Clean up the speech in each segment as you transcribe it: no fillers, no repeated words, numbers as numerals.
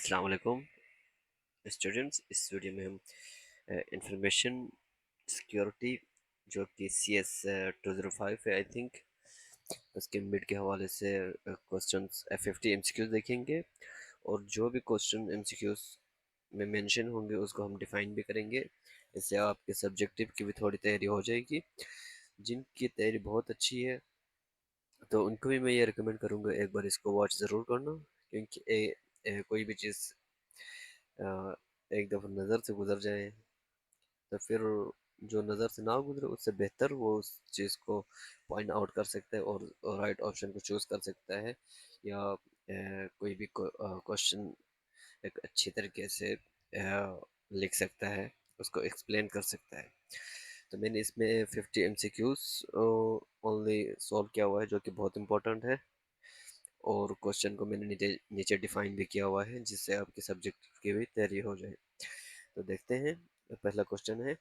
अस्सलाम वालेकुम स्टूडेंट्स। इस वीडियो में हम इंफॉर्मेशन सिक्योरिटी जो कि सी एस 205 है आई थिंक उसके मिड के हवाले से क्वेश्चंस F50 MCQs देखेंगे। और जो भी क्वेश्चन MCQs में मेंशन होंगे उसको हम डिफाइन भी करेंगे। इससे आपके सब्जेक्टिव की भी थोड़ी तैयारी हो जाएगी। जिनकी तैयारी बहुत अच्छी है तो उनको भी मैं ये रिकमेंड करूँगा एक बार इसको वॉच ज़रूर करना, क्योंकि कोई भी चीज़ एक दफ़ा नज़र से गुजर जाए तो फिर जो नज़र से ना गुजरे उससे बेहतर वो उस चीज़ को पॉइंट आउट कर सकता है और राइट ऑप्शन को चूज़ कर सकता है, या कोई भी क्वेश्चन एक अच्छी तरीके से लिख सकता है, उसको एक्सप्लेन कर सकता है। तो मैंने इसमें 50 MCQs ओनली सॉल्व किया हुआ है जो कि बहुत इंपॉर्टेंट है, और क्वेश्चन को मैंने नीचे नीचे डिफाइन भी किया हुआ है जिससे आपके सब्जेक्ट की भी तैयारी हो जाए। तो देखते हैं। पहला क्वेश्चन है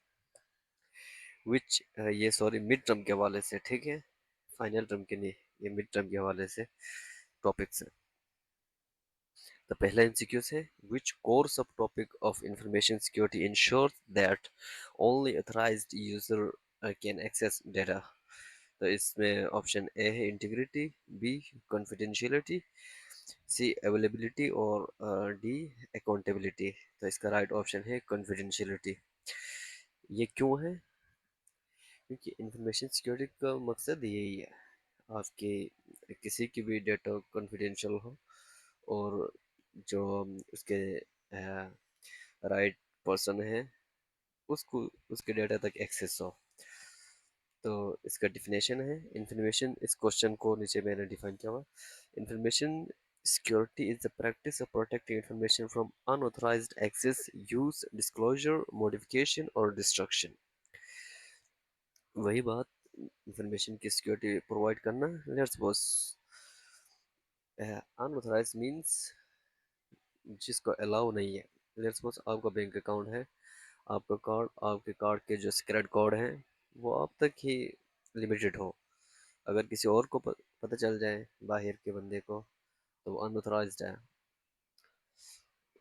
विच, ये सॉरी मिड टर्म के हवाले से, ठीक है, फाइनल टर्म के नहीं, ये मिड टर्म के हवाले से टॉपिक्स है। तो पहला एमसीक्यू है which core sub topic of information security ensure that only authorised user can access data. तो इसमें ऑप्शन ए है integrity, B confidentiality, C availability और डी अकाउंटेबिलिटी। तो इसका राइट ऑप्शन है कॉन्फिडेंशियलिटी। ये क्यों है? क्योंकि इंफॉर्मेशन सिक्योरिटी का मकसद यही है आपके किसी की भी डेटा कॉन्फिडेंशियल हो और जो उसके राइट पर्सन है उसको उसके डेटा तक एक्सेस हो। तो इसका डिफिनेशन है इंफॉर्मेशन, इस क्वेश्चन को नीचे मैंने डिफाइन किया हुआ। Information security is the practice of protecting information from unauthorised access, use, disclosure, modification और डिस्ट्रक्शन। वही बात, इंफॉर्मेशन की सिक्योरिटी प्रोवाइड करना। लेट्स सपोज अनऑथराइज्ड मींस जिसको अलाउ नहीं है। लेट्स सपोज आपका बैंक अकाउंट है, आपका कार्ड, आपके कार्ड के जो सीक्रेट कोड हैं वो आप तक ही लिमिटेड हो। अगर किसी और को पता चल जाए, बाहर के बंदे को, तो वो अनऑथराइज्ड है,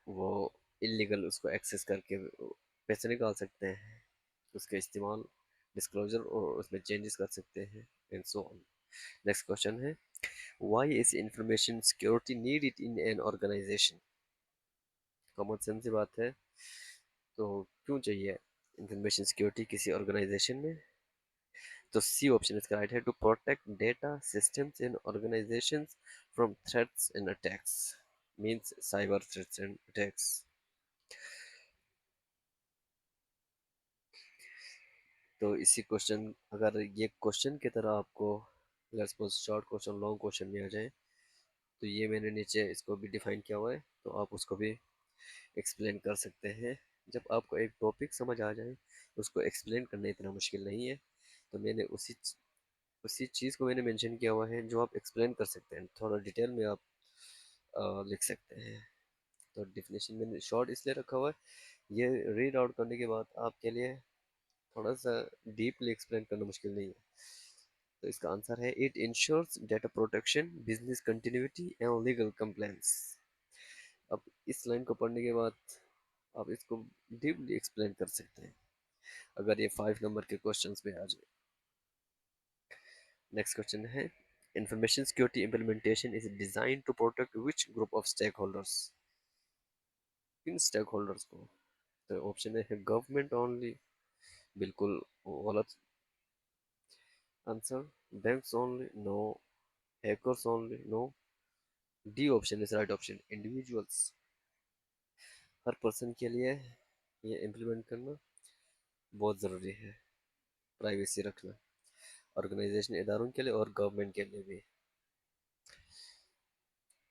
वो इलीगल उसको एक्सेस करके पैसे निकाल सकते हैं, उसका इस्तेमाल, डिस्क्लोजर और उसमें चेंजेस कर सकते हैं and so on. Next question है why is information security needed in an organisation. Common sense की बात है, तो क्यों चाहिए इंफॉर्मेशन सिक्योरिटी किसी ऑर्गेनाइजेशन में? तो सी ऑप्शन इसका राइट है, to protect data systems in organisations from threats and attacks, means cyber threats and attacks. तो इसी क्वेश्चन, अगर ये क्वेश्चन की तरह आपको let's suppose short question long question में आ जाए तो ये मैंने नीचे इसको भी डिफाइन किया हुआ है, तो आप उसको भी एक्सप्लेन कर सकते हैं। जब आपको एक टॉपिक समझ आ जाए उसको एक्सप्लेन करना इतना मुश्किल नहीं है। तो मैंने उसी चीज़ को मैंने मेंशन किया हुआ है जो आप एक्सप्लेन कर सकते हैं, थोड़ा डिटेल में आप लिख सकते हैं। तो डिफिनेशन मैंने शॉर्ट इसलिए रखा हुआ है, ये रीड आउट करने के बाद आपके लिए थोड़ा सा डीपली एक्सप्लेन करना मुश्किल नहीं है। तो इसका आंसर है it ensures data protection, business continuity and legal compliance. अब इस लाइन को पढ़ने के बाद आप इसको डीपली एक्सप्लेन कर सकते हैं अगर ये 5 नंबर के क्वेश्चंस में आ जाए। नेक्स्ट क्वेश्चन है information security implementation is design to protect which group of stakeholders. किन स्टेक होल्डर्स को? तो ऑप्शन है गवर्नमेंट ओनली, बिल्कुल गलत answer. Banks only, no. Hackers only, no. D option is right option, individuals. हर person के लिए ये इम्प्लीमेंट करना बहुत ज़रूरी है, प्राइवेसी रखना ऑर्गेनाइजेशन इदारों के लिए और गवर्नमेंट के लिए भी।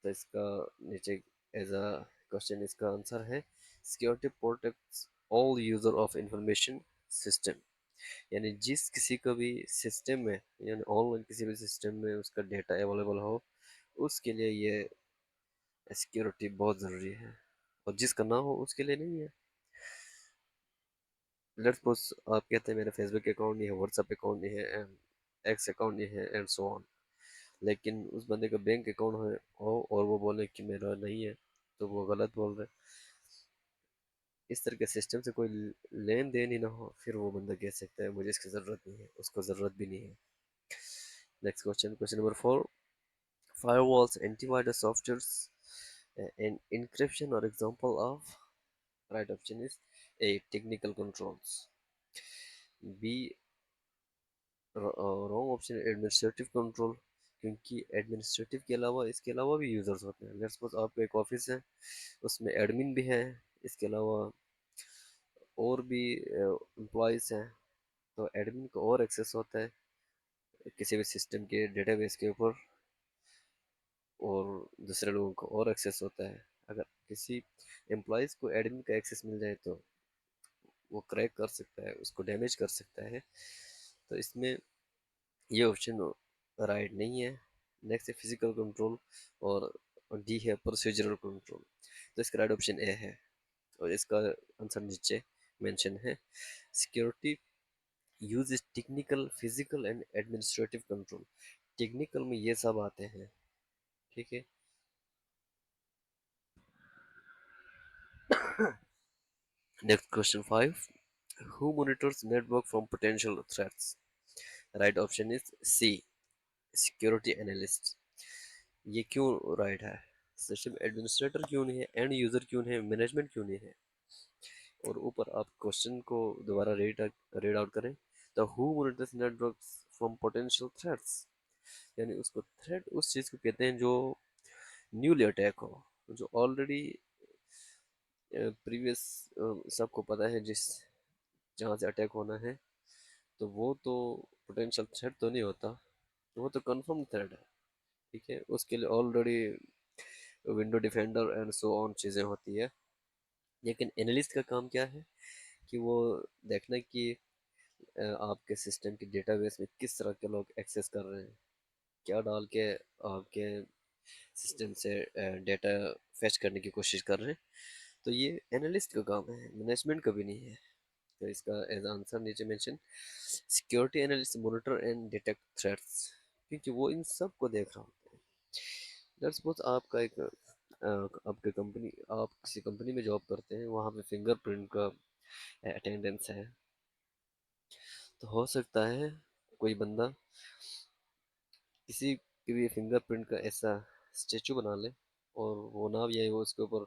तो इसका नीचे एज अ क्वेश्चन इसका आंसर है security protects all user of information system. यानी जिस किसी का भी सिस्टम में, यानी ऑनलाइन किसी भी सिस्टम में उसका डेटा अवेलेबल हो उसके लिए ये सिक्योरिटी बहुत ज़रूरी है, और जिसका ना हो उसके लिए नहीं है। लेट्स सपोज आप कहते हैं मेरा फेसबुक अकाउंट नहीं है, व्हाट्सएप अकाउंट नहीं है, एक्स अकाउंट नहीं है एंड सो ऑन, लेकिन उस बंदे का बैंक अकाउंट हो और वो बोले कि मेरा नहीं है, तो वो गलत बोल रहे हैं। इस तरह के सिस्टम से कोई लेन देन ही ना हो, फिर वो बंदा कह सकता है मुझे इसकी ज़रूरत नहीं है, उसको ज़रूरत भी नहीं है। Next question, question number 4, firewalls, antivirus softwares, and encryption are example of, right option is A, technical controls, B, wrong option administrative control, क्योंकि एडमिनिस्ट्रेटिव के अलावा इसके अलावा भी यूज़र्स होते हैं। लेट्स सपोज आपका एक ऑफिस है, उसमें एडमिन भी है, इसके अलावा और भी एम्प्लॉयज़ हैं, तो एडमिन को और एक्सेस होता है किसी भी सिस्टम के डेटाबेस के ऊपर, और दूसरे लोगों को और एक्सेस होता है। अगर किसी एम्प्लॉयज़ को एडमिन का एक्सेस मिल जाए तो वो क्रैक कर सकता है, उसको डैमेज कर सकता है। तो इसमें ये ऑप्शन राइट नहीं है। नेक्स्ट है फिजिकल कंट्रोल, और डी है प्रोसीजरल कंट्रोल। तो इसका राइट ऑप्शन ए है, और इसका आंसर नीचे मेंशन है। Security use is technical, physical and administrative control. Technical में ये सब आते हैं, ठीक है। Next question 5, who monitors network from potential threats? Right option is C, security analyst. ये क्यों राइट है? सिस्टम एडमिनिस्ट्रेटर क्यों नहीं है, एंड यूजर क्यों नहीं है, मैनेजमेंट क्यों नहीं है? और ऊपर आप क्वेश्चन को दोबारा रीड आउट करें, तो who monitors networks from potential threats, यानी उसको थ्रेट उस चीज़ को कहते हैं जो न्यूली अटैक हो, जो ऑलरेडी प्रीवियस सबको पता है जिस जहाँ से अटैक होना है, तो वो तो पोटेंशियल थ्रेट तो नहीं होता, वो तो कंफर्म थ्रेट है, ठीक है। उसके लिए already window defender and so on चीज़ें होती है। लेकिन एनालिस्ट का काम क्या है कि वो देखना कि आपके सिस्टम के डेटाबेस में किस तरह के लोग एक्सेस कर रहे हैं, क्या डाल के आपके सिस्टम से डेटा फेच करने की कोशिश कर रहे हैं। तो ये एनालिस्ट का काम है, मैनेजमेंट का भी नहीं है। तो इसका एज आंसर नीचे mention, security analyst monitor and detect threats, क्योंकि वो इन सब को देख रहा होता है। लेट्स सपोज आपका एक आपके कंपनी, आप किसी कंपनी में जॉब करते हैं, वहाँ पे फिंगरप्रिंट का अटेंडेंस है, तो हो सकता है कोई बंदा किसी के भी फिंगरप्रिंट का ऐसा स्टेचू बना ले, और वो ना भी आए, वो उसके ऊपर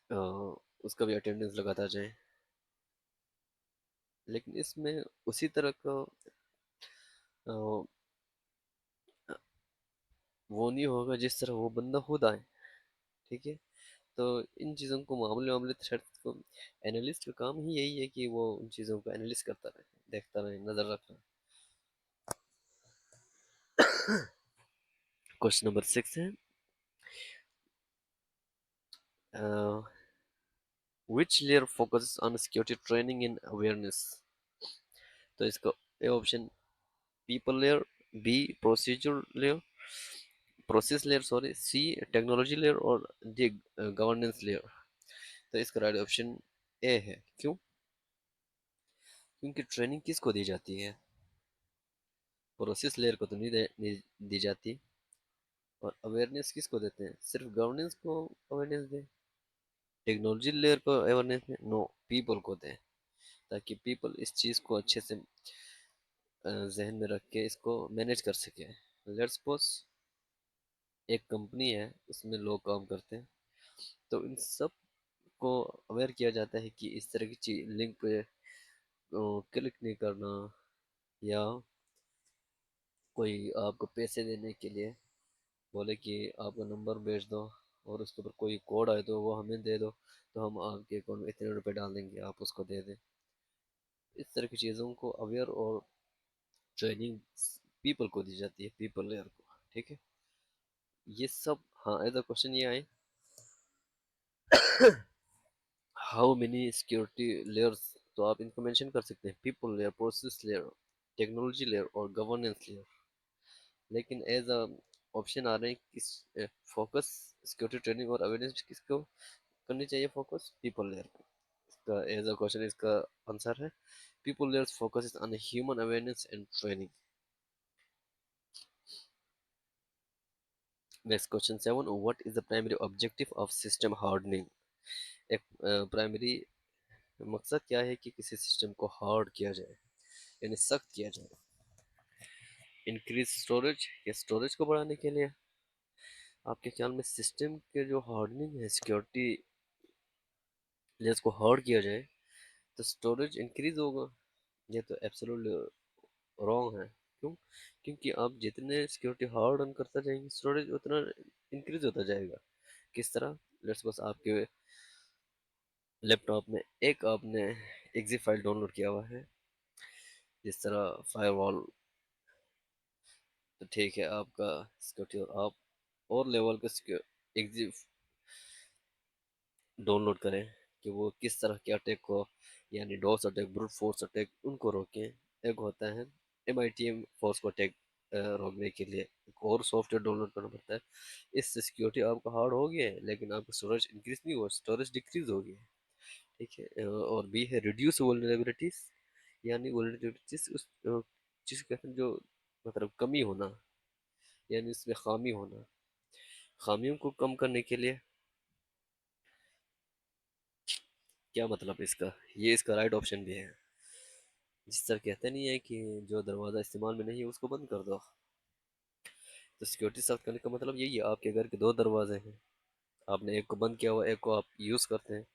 अ, उसका भी अटेंडेंस लगाता जाए। लेकिन इसमें उसी तरह का अ, वो नहीं होगा जिस तरह वो बंदा खुद आए, ठीक है। तो इन चीज़ों को मामले मामले थ्रेड्स को, एनालिस्ट का काम ही यही है कि वो उन चीज़ों को एनालिस्ट करता रहे, देखता रहे, नज़र रखना। क्वेश्चन नंबर 6 है, which layer focus on security training in awareness? तो इसका A option people layer, B procedure layer, process layer sorry, C technology layer, और डी गवर्नेंस लेयर। तो इसका राइट ऑप्शन ए है। क्यों? क्योंकि ट्रेनिंग किसको दी जाती है? प्रोसेस लेयर को तो नहीं दी जाती। और अवेयरनेस किसको देते हैं? सिर्फ गवर्नेंस को अवेयरनेस दें? टेक्नोलॉजी लेयर को अवेयरनेस दें? नो, पीपल को दें, ताकि पीपल इस चीज़ को अच्छे से जहन में रख के इसको मैनेज कर सके। लेट्स सपोज एक कंपनी है, उसमें लोग काम करते हैं, तो इन सब को अवेयर किया जाता है कि इस तरह की चीज लिंक पे क्लिक नहीं करना, या कोई आपको पैसे देने के लिए बोले कि आपका नंबर भेज दो, और उसके ऊपर कोई कोड आए तो वो हमें दे दो, तो हम आपके अकाउंट में इतने रुपए डाल देंगे, आप उसको दे दें। इस तरह की चीज़ों को अवेयर और ट्रेनिंग पीपल को दी जाती है, पीपल लेयर को, ठीक है। ये सब, हाँ एज अ क्वेश्चन ये आए, हाउ मेनी सिक्योरिटी लेयर्स, तो आप इनको मेंशन कर सकते हैं, people layer, process layer, technology layer और गवर्नेंस लेयर। लेकिन एज अ ऑप्शन आ रहे हैं किस फोकस, सिक्योरिटी ट्रेनिंग और अवेयरनेस किसको करनी चाहिए फोकस? पीपल लेयर को। इसका एज अ क्वेश्चन इसका आंसर है, people layers focus on human awareness and training. Next question 7, what is the primary objective of system hardening? एक प्राइमरी मकसद क्या है कि किसी सिस्टम को हार्ड किया जाए, यानी सख्त किया जाए? इंक्रीज स्टोरेज, या स्टोरेज को बढ़ाने के लिए? आपके ख्याल में सिस्टम के जो हार्डनिंग है, सिक्योरिटी लेयर्स को हार्ड किया जाए तो स्टोरेज इंक्रीज होगा? ये तो एब्सोल्युटली रॉन्ग है। क्यों? क्योंकि आप जितने सिक्योरिटी हार्ड ऑन करता जाएंगे स्टोरेज उतना इंक्रीज होता जाएगा। किस तरह? लेट्स सपोज आपके लैपटॉप में एक आपने एग्जी फाइल डाउनलोड किया हुआ है, जिस तरह फायरवॉल, तो ठीक है आपका सिक्योरिटी, और आप और लेवल का एग्जी डाउनलोड करें कि वो किस तरह के अटैक को, यानी DoS attack, brute force attack, उनको रोकें। एक होता है MITM फोर्स को अटैक रोकने के लिए एक और सॉफ्टवेयर डाउनलोड करना पड़ता है। इससे सिक्योरिटी आपका हार्ड हो गया है, लेकिन आपका स्टोरेज इंक्रीज नहीं हुआ, स्टोरेज डिक्रीज हो गया है। ठीक है। और बी है रिड्यूस वल्नरेबिलिटीज, यानी वल्नरेबिलिटीज उस चीज़ का जो मतलब कमी होना, यानी इसमें खामी होना, खामियों को कम करने के लिए। क्या मतलब इसका? ये इसका राइट ऑप्शन भी है। जिस तरह कहते नहीं है कि जो दरवाज़ा इस्तेमाल में नहीं है उसको बंद कर दो, तो सिक्योरिटी सख्त करने का मतलब यही है। आपके घर के दो दरवाजे हैं, आपने एक को बंद किया हुआ, एक को आप यूज़ करते हैं।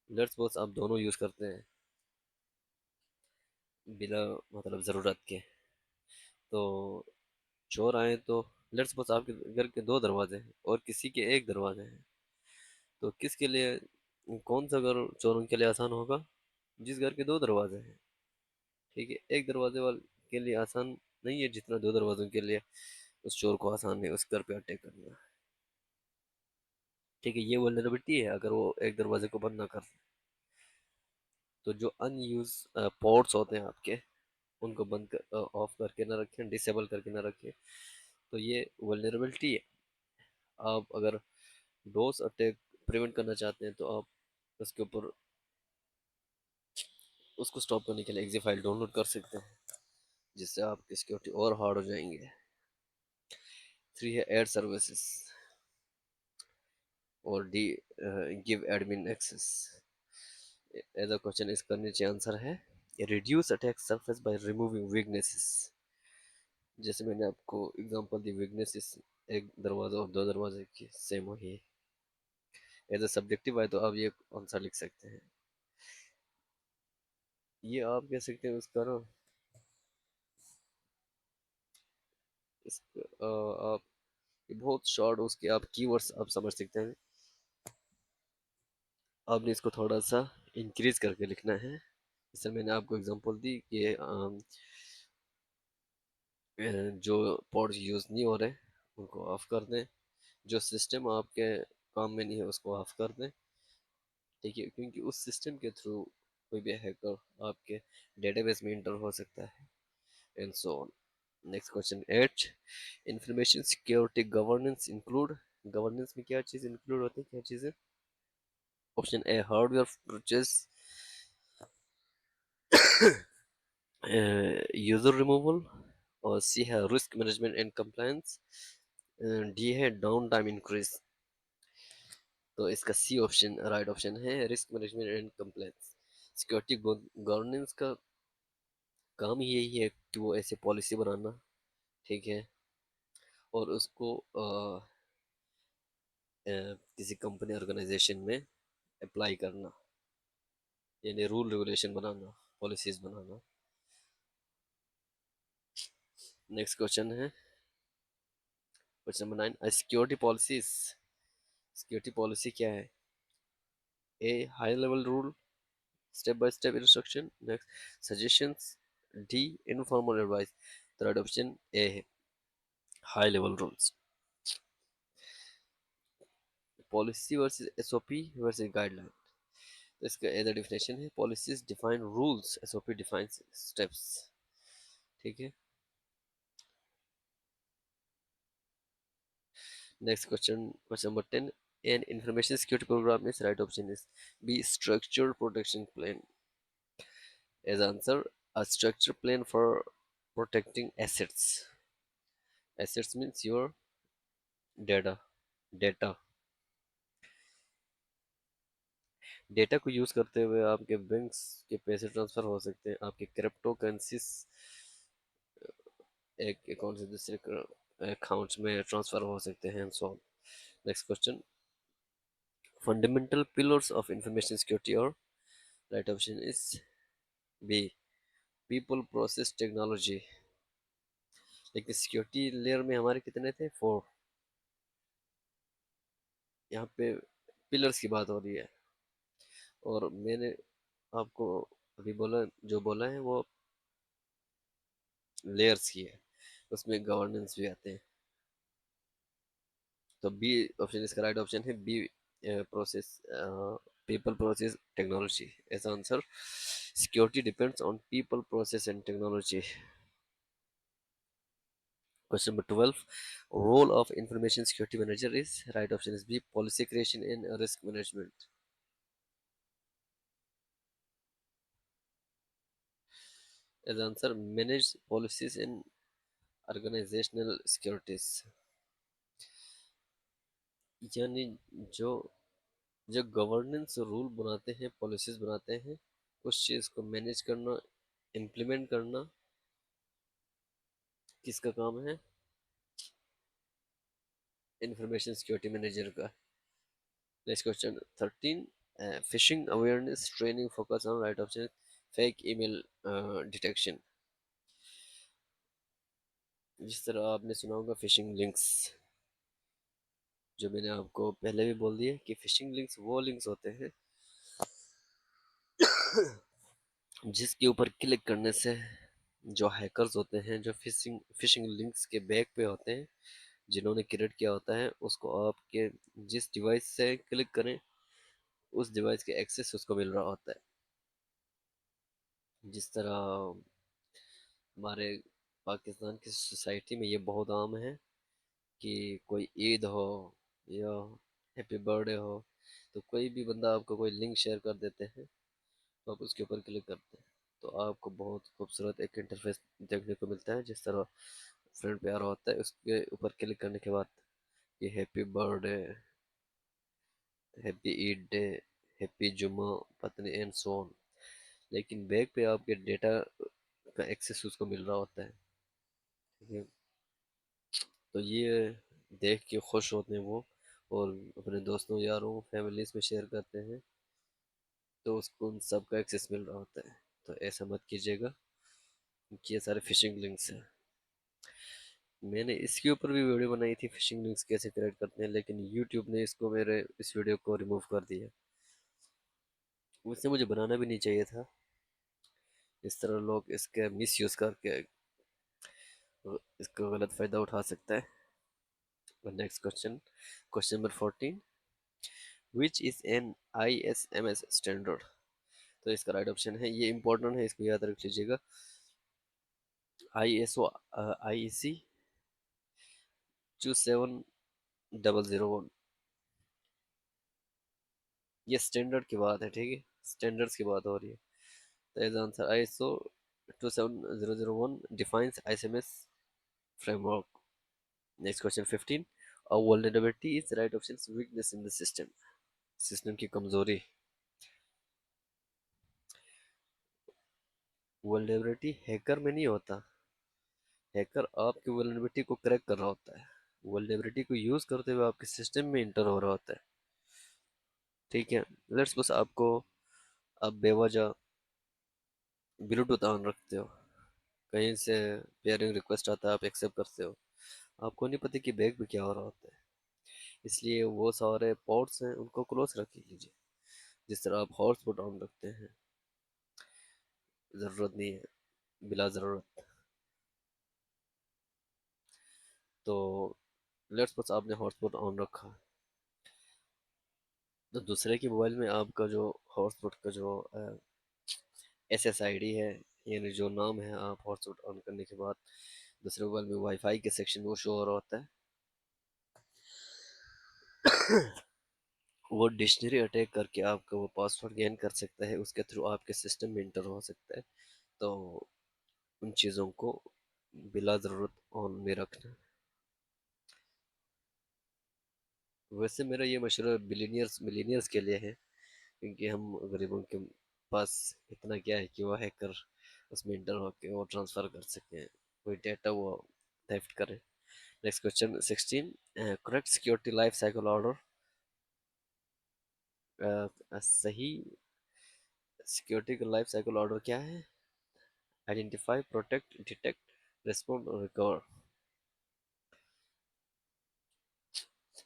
लेट्स सपोज आप दोनों यूज़ करते हैं बिना मतलब ज़रूरत के, तो चोर आए तो लेट्स सपोज आपके घर के दो दरवाजे हैं और किसी के एक दरवाजे हैं, तो किसके लिए, कौन सा घर चोरों के लिए आसान होगा? जिस घर के दो दरवाजे हैं। ठीक है, एक दरवाजे वाले के लिए आसान नहीं है जितना दो दरवाजों के लिए उस चोर को आसान है उस घर पे अटैक करना। ठीक है, ये वल्नरेबिलिटी है अगर वो एक दरवाजे को बंद ना कर। तो जो अनयूज पोर्ट्स होते हैं आपके, उनको बंद कर ऑफ करके ना रखें, डिसेबल करके ना रखें, तो ये वल्नरेबिलिटी है। आप अगर डोस अटैक प्रिवेंट करना चाहते हैं तो आप उसके ऊपर उसको स्टॉप करने के लिए एग्जी फाइल डाउनलोड कर सकते हैं, जिससे आपकी सिक्योरिटी और हार्ड हो जाएंगे। 3 है एड सर्विसेज, और D give admin access. As a question इसका नीचे आंसर है reduce attack surface by removing weaknesses. जैसे मैंने आपको एग्जांपल दी, वीकनेसेस एक दरवाजा और दो दरवाजे की सेम हो ही। एज अ सब्जेक्टिव है तो आप ये आंसर लिख सकते हैं। ये आप कह सकते हैं उसका ना, इस आप बहुत शॉर्ट उसके आप कीवर्ड्स आप समझ सकते हैं। आपने इसको थोड़ा सा इंक्रीज करके लिखना है। जैसे मैंने आपको एग्जांपल दी कि जो पॉड्स यूज़ नहीं हो रहे उनको ऑफ कर दें, जो सिस्टम आपके काम में नहीं है उसको ऑफ कर दें। ठीक है, क्योंकि उस सिस्टम के थ्रू कोई भी हैकर आपके डेटाबेस में इंटर हो सकता है, and so on. Next question 8, information security governance include. Governance में क्या चीज़ इंक्लूड होती है, क्या चीज़ें? Option A hardware purchase, user removal, और सी है risk management and compliance, D है डाउन टाइम इंक्रीज। तो इसका सी ऑप्शन राइट ऑप्शन है, risk management and compliance. Security governance का काम ही यही है कि वो ऐसे पॉलिसी बनाना, ठीक है, और उसको किसी कंपनी ऑर्गेनाइजेशन में अप्लाई करना, यानी रूल रेगुलेशन बनाना, पॉलिसीज बनाना। नेक्स्ट क्वेश्चन है question number 9, security policies. Security policy क्या है? A high level rule, step by step instruction, next suggestions, D informal advice. Third option A है high level rules. Policy versus SOP versus guideline. तो इसका as definition है policies define rules, SOP defines steps. ठीक है। Next question, question number 10, an information security program is right option is B structured protection plan. As answer, a structured plan for protecting assets. Assets means your data data data को use करते हुए आपके banks के पैसे transfer हो सकते हैं, आपके क्रिप्टो करेंसीज एक अकाउंट से दूसरे अकाउंट्स में ट्रांसफ़र हो सकते हैं, so next question, fundamental pillars of information security, और right option is B, people process technology. लेकिन सिक्योरिटी लेयर में हमारे कितने थे, 4। यहाँ पे पिलर्स की बात हो रही है, और मैंने आपको अभी बोला, जो बोला है वो लेयर्स की है, उसमें गवर्नेंस भी आते हैं। तो बी ऑप्शन इसका राइट ऑप्शन है, B, process people process technology as answer. Security depends on people process and technology. Question number 12. Role of information security manager is, right option is B, policy creation and risk management. As answer, manage policies and organizational securities. यानी जो जो governance rule बनाते हैं, policies बनाते हैं, उस चीज़ को manage करना, इम्प्लीमेंट करना किसका काम है, इंफॉर्मेशन सिक्योरिटी मैनेजर का। Next question 13, fishing awareness training focus on, right option fake email detection. जिस तरह आपने सुना होगा फिशिंग लिंक्स, जो मैंने आपको पहले भी बोल दिया कि फिशिंग लिंक्स वो लिंक्स होते हैं जिसके ऊपर क्लिक करने से जो हैकर्स होते हैं, जो फिशिंग फिशिंग लिंक्स के बैक पे होते हैं, जिन्होंने क्रिएट किया होता है, उसको आपके जिस डिवाइस से क्लिक करें, उस डिवाइस के एक्सेस उसको मिल रहा होता है। जिस तरह हमारे पाकिस्तान की सोसाइटी में ये बहुत आम है कि कोई ईद हो या हैप्पी बर्थडे हो, तो कोई भी बंदा आपको कोई लिंक शेयर कर देते हैं, तो आप उसके ऊपर क्लिक करते हैं, तो आपको बहुत खूबसूरत एक इंटरफेस देखने को मिलता है। जिस तरह फ्रेंड पे आ रहा होता है, उसके ऊपर क्लिक करने के बाद ये happy birthday, happy Eid day, happy जुमा, पत्नी एंड सो ऑन। लेकिन बैक पे आपके डेटा का एक्सेस उसको मिल रहा होता है, ठीक है। तो ये देख के खुश होते हैं वो, और अपने दोस्तों, यारों, फैमिलीज में शेयर करते हैं, तो उसको उन सब का एक्सेस मिल रहा होता है। तो ऐसा मत कीजिएगा कि ये सारे फिशिंग लिंक्स हैं। मैंने इसके ऊपर भी वीडियो बनाई थी, फिशिंग लिंक्स कैसे क्रिएट करते हैं, लेकिन यूट्यूब ने इसको, मेरे इस वीडियो को रिमूव कर दिया। उससे मुझे बनाना भी नहीं चाहिए था। इस तरह लोग इसका मिस यूज़ करके इसका गलत फ़ायदा उठा सकता है। Next question, question number 14, which is an ISMS standard. तो इसका राइट ऑप्शन है, ये इंपॉर्टेंट है, इसको याद रख लीजिएगा, ISO IEC 27001। ये स्टैंडर्ड की बात है, ठीक है, स्टैंडर्ड्स की बात हो रही है। तो as answer ISO 27001 defines ISMS framework. Next question 15. A vulnerability is the right option, weakness in the system. System की कमजोरी। वल्नरेबिलिटी हैकर में नहीं होता, हैकर आपकी वल्नरेबिलिटी को क्रैक कर रहा होता है, वल्नरेबिलिटी को यूज करते हुए आपके सिस्टम में इंटर हो रहा होता है, ठीक है। लेट्स बस आपको, आप बेवजह ब्लूटूथ ऑन रखते हो, कहीं से पेयरिंग रिक्वेस्ट आता है, आप एक्सेप्ट करते हो, आपको नहीं पता कि बैक में क्या हो रहा होता है। इसलिए वो सारे पोर्ट्स हैं, उनको क्लोज रख लीजिए। जिस तरह आप हॉटस्पॉट ऑन रखते हैं, ज़रूरत नहीं है, बिला ज़रूरत। तो लेट्स सपोज आपने हॉटस्पॉट ऑन रखा, तो दूसरे के मोबाइल में आपका जो हॉटस्पॉट का जो SSID है, यानी जो नाम है, आप हॉटस्पॉट ऑन करने के बाद दूसरे मोबाइल में वाईफाई के सेक्शन में वो शो हो रहा होता है, वो डिक्शनरी अटैक करके आपका वो पासवर्ड गेन कर सकता है, उसके थ्रू आपके सिस्टम में इंटर हो सकता है। तो उन चीज़ों को बिला ज़रूरत ऑन में रखना। वैसे मेरा ये मशवरा बिलीनियर्स मिलीनियर्स के लिए है, क्योंकि हम गरीबों के पास इतना क्या है कि वो हैकर उसमें इंटर होके वो ट्रांसफ़र कर सकें, कोई डेटा वो थेफ्ट करे। Next question 16, correct security life cycle order. सही सिक्योरिटी का लाइफ साइकिल ऑर्डर क्या है? आइडेंटिफाई, प्रोटेक्ट, डिटेक्ट, रिस्पॉन्ड और recover.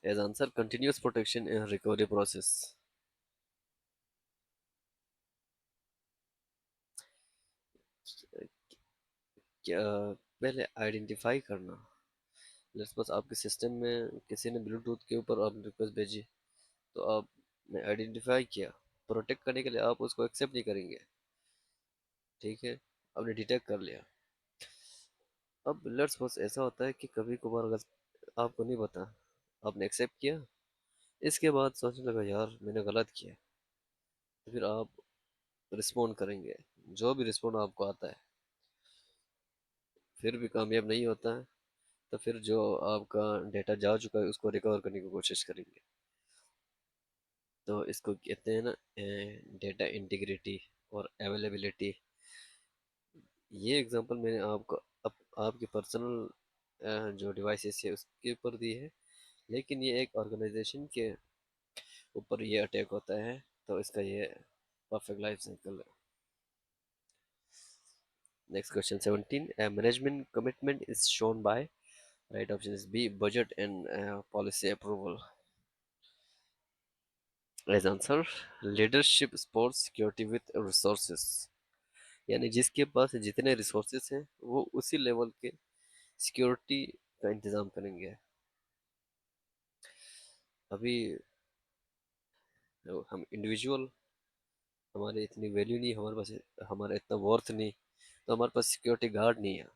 As answer continuous protection in recovery process. क्या पहले आइडेंटिफाई करना। लेट्स सपोज आपके सिस्टम में किसी ने ब्लूटूथ के ऊपर आपने रिक्वेस्ट भेजी, तो आपने आइडेंटिफाई किया। प्रोटेक्ट करने के लिए आप उसको एक्सेप्ट नहीं करेंगे, ठीक है, आपने डिटेक्ट कर लिया। अब लेट्स सपोज ऐसा होता है कि कभी कभार अगर आपको नहीं पता, आपने एक्सेप्ट किया, इसके बाद सोचने लगा यार मैंने गलत किया, तो फिर आप रिस्पॉन्ड करेंगे। जो भी रिस्पॉन्ड आपको आता है, फिर भी कामयाब नहीं होता है, तो फिर जो आपका डेटा जा चुका है उसको रिकवर करने की कोशिश करेंगे। तो इसको कहते हैं ना डेटा इंटीग्रिटी और अवेलेबिलिटी। ये एग्जांपल मैंने आपको आपके पर्सनल जो डिवाइसेस है उसके ऊपर दी है, लेकिन ये एक ऑर्गेनाइजेशन के ऊपर ये अटैक होता है, तो इसका ये परफेक्ट लाइफ साइकिल है। Next question 17, management commitment is shown by, right option is B budget and policy approval. As answer leadership supports security with resources. यानी जिसके पास जितने रिसोर्सेस हैं वो उसी लेवल के सिक्योरिटी का इंतज़ाम करेंगे। अभी हम इंडिविजुअल, हमारे इतनी वैल्यू नहीं, हमारे पास हमारा इतना वर्थ नहीं, तो हमारे पास सिक्योरिटी गार्ड नहीं है।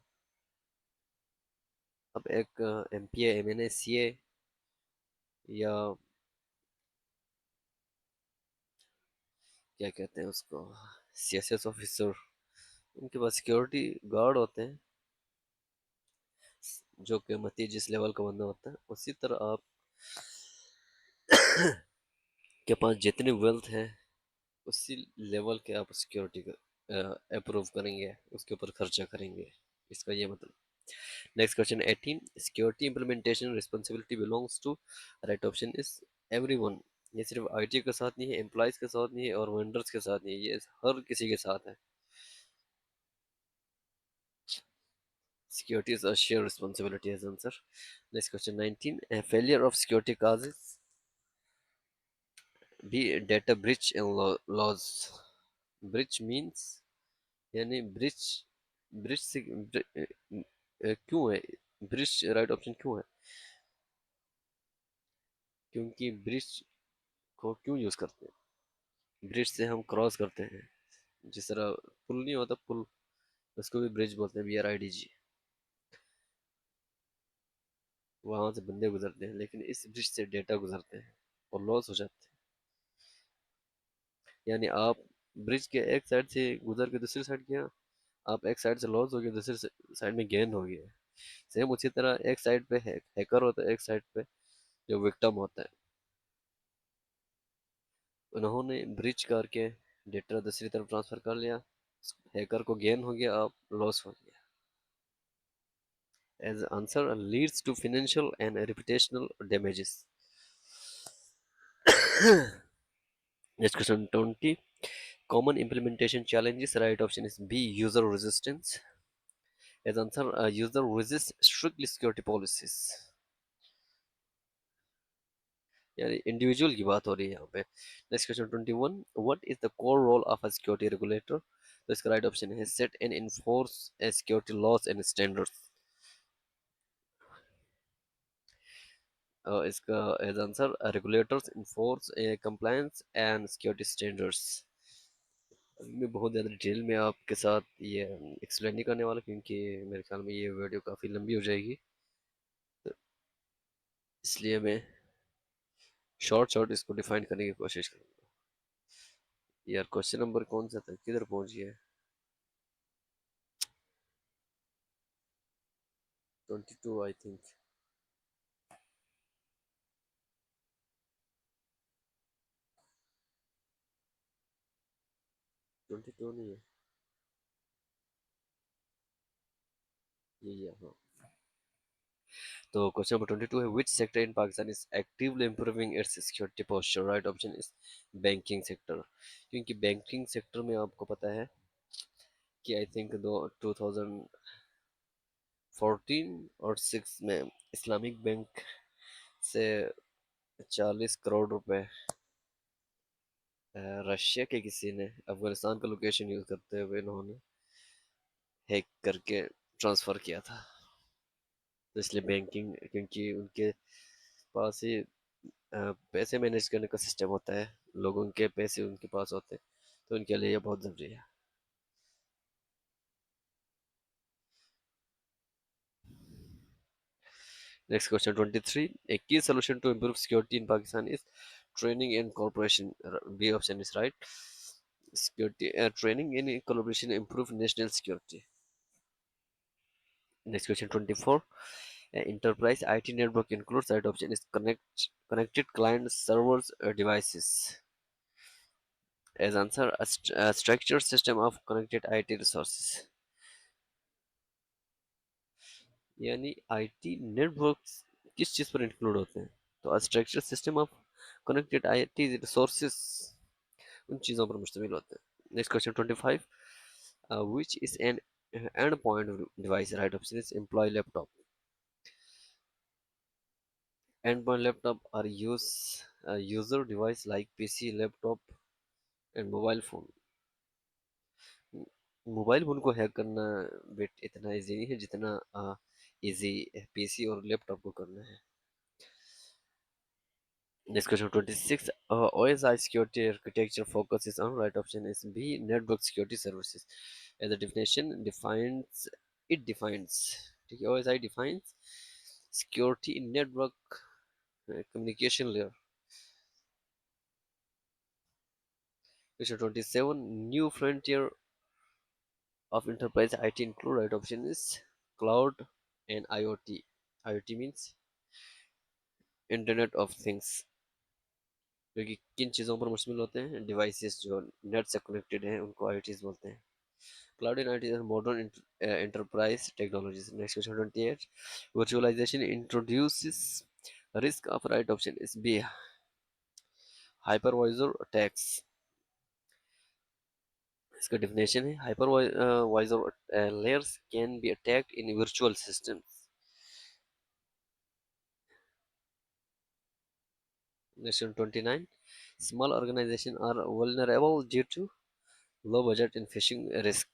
अब एक M P A, M N A, C A या क्या कहते हैं उसको, सी एस एस ऑफिसर, उनके पास सिक्योरिटी गार्ड होते हैं, जो कि मती जिस लेवल का बंदा होता है उसी तरह आप के पास जितनी वेल्थ है उसी लेवल के आप सिक्योरिटी का अप्रूव करेंगे, उसके ऊपर खर्चा करेंगे, इसका ये मतलब। Next question 18, security implementation responsibility belongs to, right option is everyone. ये सिर्फ आईटी के साथ नहीं है, एम्प्लॉयज के साथ नहीं है और वेंडर्स के साथ नहीं है, ये हर किसी के साथ है। Security is a share responsibility as answer. Next question 19, failure of security causes B data breach in loss. Breach means, यानी ब्रीच, ब्रीच से क्यों है ब्रीच राइट ऑप्शन क्यों है? क्योंकि ब्रिज को क्यों यूज करते हैं? ब्रिज से हम क्रॉस करते हैं, जिस तरह पुल नहीं होता पुल, उसको भी ब्रिज बोलते हैं, BRIDG। वहां से बंदे गुजरते हैं, लेकिन इस ब्रिज से डेटा गुजरते हैं और लॉस हो जाते हैं। यानी आप ब्रिज के एक साइड से गुजर के दूसरी साइड गया, आप एक साइड से लॉस हो गया, दूसरी साइड में गेन हो गया। सेम उसी तरह एक साइड पे हैकर होता है, एक साइड पे जो विक्टिम होता है। उन्होंने ब्रिज करके डेटा दूसरी तरफ ट्रांसफर कर लिया, हैकर को गेन हो गया, आप लॉस हो गया। As answer leads to financial and reputational damages. Next question 20. Common implementation challenges. Right option is B. User resistance. As answer user resists strictly security policies. यानी इंडिविजुअल की बात हो रही है यहाँ पे। Next question 21, what is the core role of a security regulator? तो इसका राइट ऑप्शन है set and enforce security laws and standards. इसका as answer regulators enforce compliance and security standards. मैं बहुत ज़्यादा डिटेल में आपके साथ ये एक्सप्लेन नहीं करने वाला, क्योंकि मेरे ख्याल में ये वीडियो काफ़ी लंबी हो जाएगी, तो इसलिए मैं शॉर्ट शॉर्ट इसको डिफाइन करने की कोशिश करूँगा। यार क्वेश्चन नंबर कौन सा था, किधर पहुँच गया? 22 आई थिंक। 22 नहीं है ये हाँ। तो क्वेश्चन नंबर 22 है, which sector in Pakistan is actively improving it's security posture? Right option is banking sector. क्योंकि बैंकिंग सेक्टर में आपको पता है कि आई थिंक दो 2014 और 6 में इस्लामिक बैंक से 40 करोड़ रुपए रशिया के किसी ने अफगानिस्तान का लोकेशन यूज करते हुए इन्होंने हैक करके ट्रांसफर किया था। तो इसलिए बैंकिंग, क्योंकि उनके पास ही पैसे मैनेज करने का सिस्टम होता है, लोगों के पैसे उनके पास होते हैं, तो उनके लिए ये बहुत ज़रूरी है। Next question 23, a key solution to improve security in Pakistan is training and cooperation. B option is right. Security training and collaboration improve national security. Next question 24, enterprise IT network includes, right option is connected client servers devices. As answer, a structured system of connected IT resources. यानी IT networks किस चीज़ पर include होते हैं? तो structure system of connected IT resources उन चीज़ों पर मुश्तमिल होते हैं। Next question 25, which is an end point device? Right option is employee laptop. End point laptop are user device like PC, laptop and mobile phone. Mobile phone को hack करना बेट इतना इजी नहीं है जितना इजी पीसी और laptop को करना है। Next question 26. OSI security architecture focuses on, right option is B, network security services. As the definition defines, it defines, ठीक है, OSI defines security in network communication layer. Question 27. New frontier of enterprise IT include, right option is cloud and IoT. IoT means Internet of Things, जो कि किन चीज़ों पर मुश्तमिल होते हैं? डिवाइसेस जो नेट से कनेक्टेड हैं उनको IoTs बोलते हैं। Cloud and IT are modern enterprise technologies. Next question 28. Virtualization introduces risk of, right option is B, hypervisor attacks. इसका definition है hypervisor layers can be attacked in virtual systems. Next question 29. Small organizations are vulnerable due to low budget and phishing risk.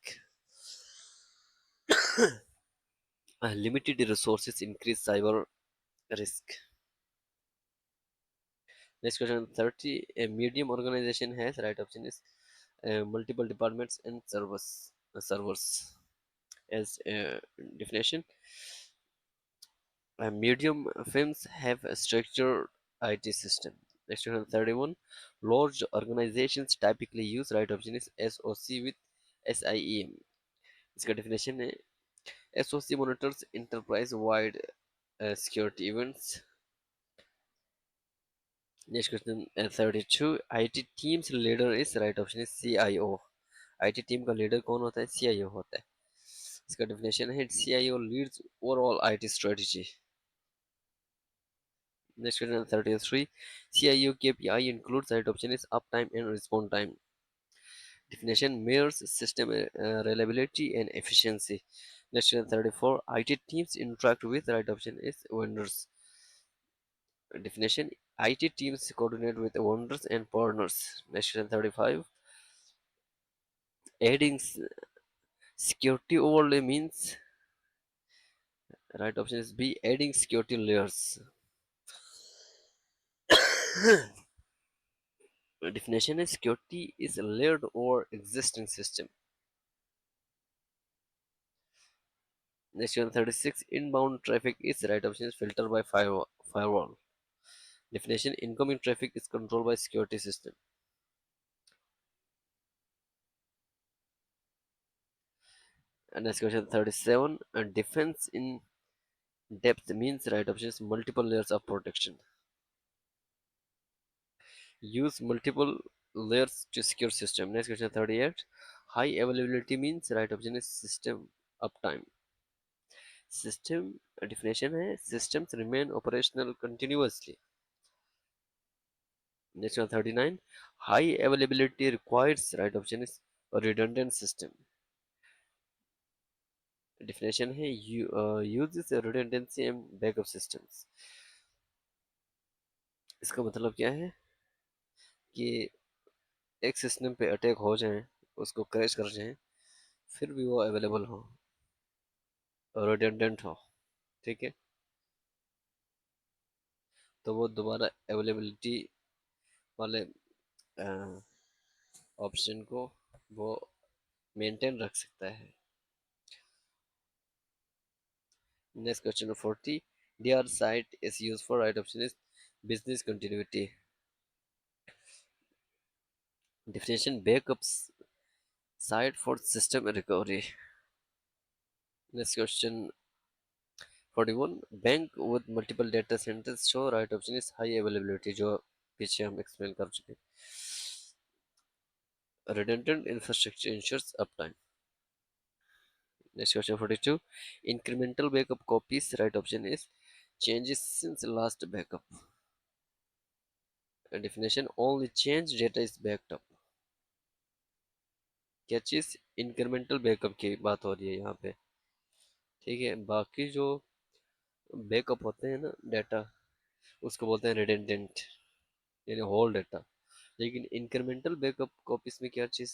Limited resources increase cyber risk. Next question 30. A medium organization has, right option is multiple departments and servers. As definition, medium firms have a structured IT system. Next question 31. Large organizations typically use, right option is SOC with SIEM. इसका definition है SOC monitors enterprise-wide security events. Next question 32. IT team's leader is, right option is CIO. IT team का leader कौन होता है? CIO होता है। इसका definition है CIO leads overall IT strategy. Next question 33. CIO KPI includes, right option is uptime and response time. Definition measures system reliability and efficiency. Next question 34. IT teams interact with, right option is vendors. Definition, IT teams coordinate with vendors and partners. Next question 35. Adding security overlay means, right option is B, adding security layers. Definition is security is layered over existing system. Next one 36. Inbound traffic is, right option is filtered by firewall. Definition, incoming traffic is controlled by security system. And next question 37. Defense in depth means, right option is multiple layers of protection. Use multiple layers to secure system. Next question 38. High availability means right option is system uptime. System definition है systems remain operational continuously. Next one 39. High availability requires right option is a redundant system. Definition है uses redundancy and backup systems. इसका मतलब क्या है कि एक system पे attack हो जाए, उसको क्रैश कर जाए, फिर भी वो अवेलेबल हो, रिडंडेंट हो, ठीक है, तो वो दोबारा अवेलेबिलिटी वाले ऑप्शन को वो मेंटेन रख सकता है. Next question 40. DR site is used for right option is business continuity. Definition backups site for system recovery. Next question 41. Bank with multiple data centers show right option is high availability, जो पीछे हम explain कर चुके. Redundant infrastructure ensures uptime. Next question 42. Incremental backup copies right option is changes since last backup. Definition only change data is backed up. क्या चीज incremental backup की बात हो रही है यहाँ पे, ठीक है. बाकी जो बैकअप होते हैं ना डाटा, उसको बोलते हैं रिडेंडेंट, यानी होल डाटा. लेकिन इंक्रीमेंटल बैकअप कॉपीज में क्या चीज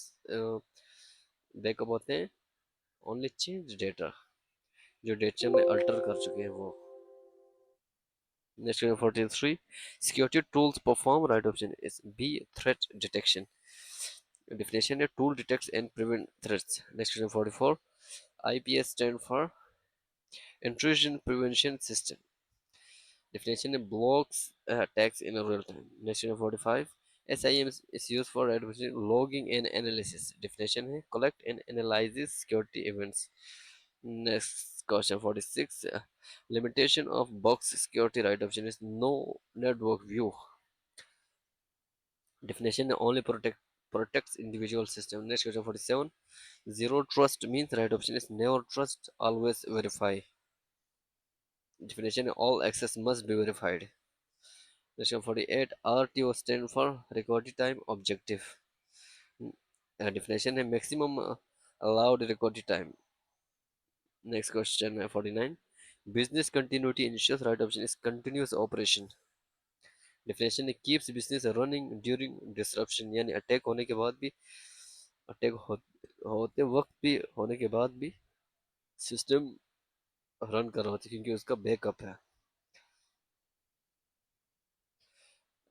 बैकअप होते हैं, ओनली चेंज डेटा, जो डेटा में अल्टर कर चुके हैं वो. Next question 43. Security tools perform right option is B. Threat detection. Definition: a tool detects and prevent threats. Next question 44. IPS stand for intrusion prevention system. Definition: blocks attacks in real time. Next question 45. SIM is used for logging and analysis. Definition है collect and analyzes security events. Next question 46. Limitation of box security right option is no network view. Definition only protects individual system. Next question 47. Zero trust means right option is never trust, always verify. Definition all access must be verified. Question 48. RTO stand for recovery time objective. Definition है maximum allowed recovery time. Next question 49. Business continuity ensures right option is continuous operation. Definition है keeps business running during disruption, यानी attack होने के बाद भी, attack होते वक्त भी, होने के बाद भी सिस्टम रन कर रहा होता है क्योंकि उसका बैकअप है.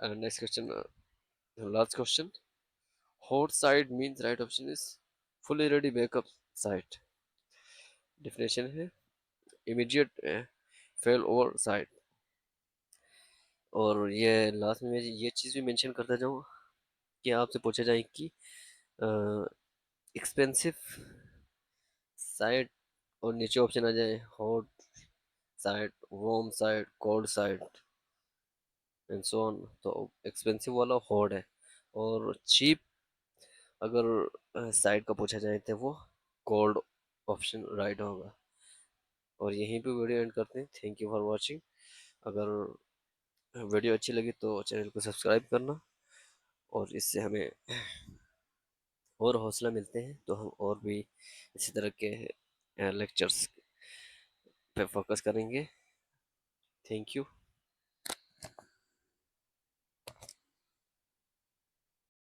Next question, last question. Hot side means right option is fully ready backup site. Definition है इमीडिएट फेल ओवर साइट. और ये लास्ट में मैं ये चीज़ भी मेंशन करता जाऊँ कि आपसे पूछा जाए कि एक्सपेंसिव साइट और नीचे ऑप्शन आ जाए hot site, warm site, cold site and so on, तो एक्सपेंसिव वाला हॉट है, और चीप अगर साइट का पूछा जाए तो वो कोल्ड ऑप्शन राइट होगा. और यहीं पे वीडियो एंड करते हैं. Thank you for watching. अगर वीडियो अच्छी लगी तो चैनल को सब्सक्राइब करना, और इससे हमें और हौसला मिलते हैं तो हम और भी इसी तरह के लेक्चर्स पे फोकस करेंगे. Thank you.